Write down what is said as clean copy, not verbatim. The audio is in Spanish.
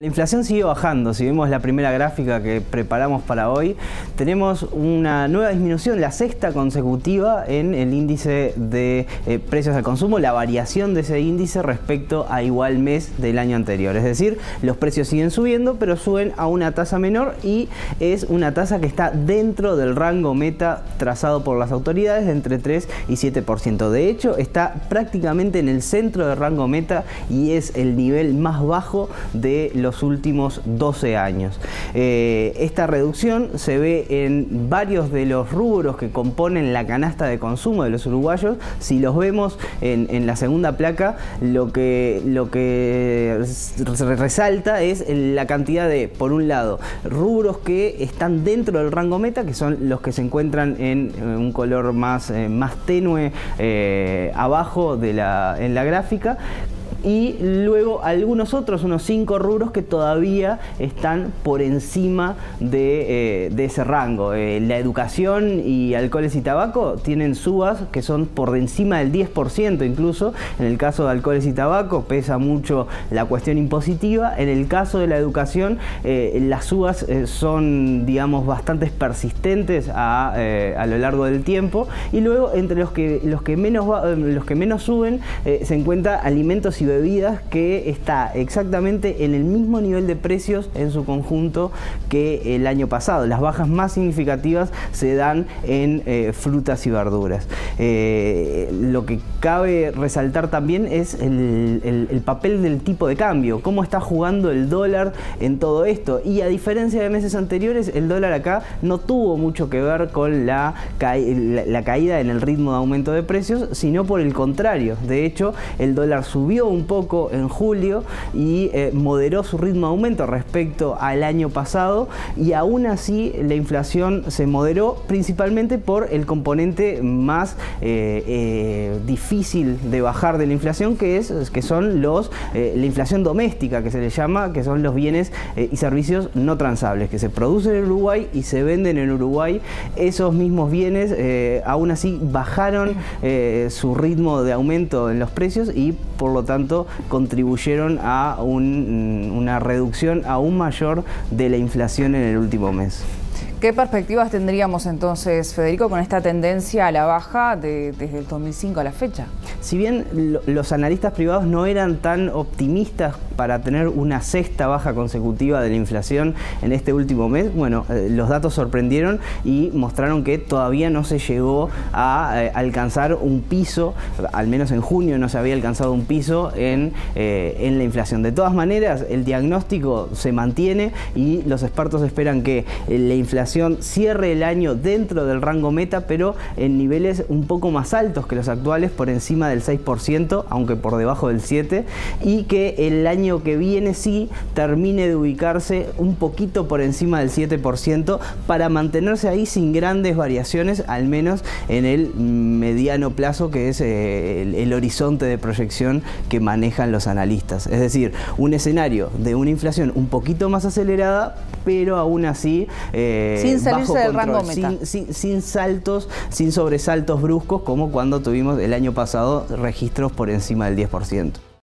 La inflación sigue bajando. Si vemos la primera gráfica que preparamos para hoy, tenemos una nueva disminución, la sexta consecutiva en el índice de precios al consumo, la variación de ese índice respecto a igual mes del año anterior. Es decir, los precios siguen subiendo, pero suben a una tasa menor y es una tasa que está dentro del rango meta trazado por las autoridades de entre 3 y 7%. De hecho, está prácticamente en el centro del rango meta y es el nivel más bajo de los últimos 12 años. Esta reducción se ve en varios de los rubros que componen la canasta de consumo de los uruguayos. Si los vemos en la segunda placa, lo que resalta es la cantidad de, por un lado, rubros que están dentro del rango meta, que son los que se encuentran en un color más tenue abajo en la gráfica, y luego algunos otros, unos 5 rubros que todavía están por encima de ese rango. La educación y alcoholes y tabaco tienen subas que son por encima del 10%, incluso en el caso de alcoholes y tabaco pesa mucho la cuestión impositiva. En el caso de la educación las subas son, digamos, bastante persistentes a lo largo del tiempo. Y luego entre los que menos suben se encuentra alimentos y bebidas, que está exactamente en el mismo nivel de precios en su conjunto que el año pasado. Las bajas más significativas se dan en frutas y verduras. Lo que cabe resaltar también es el papel del tipo de cambio, cómo está jugando el dólar en todo esto. Y a diferencia de meses anteriores, el dólar acá no tuvo mucho que ver con la caída en el ritmo de aumento de precios, sino por el contrario. De hecho, el dólar subió un poco en julio y moderó su ritmo de aumento respecto al año pasado, y aún así la inflación se moderó principalmente por el componente más difícil de bajar de la inflación, que son la inflación doméstica, que se le llama, que son los bienes y servicios no transables, que se producen en Uruguay y se venden en Uruguay. Esos mismos bienes aún así bajaron su ritmo de aumento en los precios y por lo tanto contribuyeron a una reducción aún mayor de la inflación en el último mes. ¿Qué perspectivas tendríamos entonces, Federico, con esta tendencia a la baja desde el 2005 a la fecha? Si bien los analistas privados no eran tan optimistas para tener una sexta baja consecutiva de la inflación en este último mes, bueno, los datos sorprendieron y mostraron que todavía no se llegó a alcanzar un piso, al menos en junio no se había alcanzado un piso en la inflación. De todas maneras, el diagnóstico se mantiene y los expertos esperan que la inflación cierre el año dentro del rango meta, pero en niveles un poco más altos que los actuales, por encima del 6%, aunque por debajo del 7%, y que el año que viene sí termine de ubicarse un poquito por encima del 7% para mantenerse ahí sin grandes variaciones, al menos en el mediano plazo, que es el horizonte de proyección que manejan los analistas. Es decir, un escenario de una inflación un poquito más acelerada, pero aún así sin salirse del rango meta. Sin sobresaltos bruscos como cuando tuvimos el año pasado registros por encima del 10%.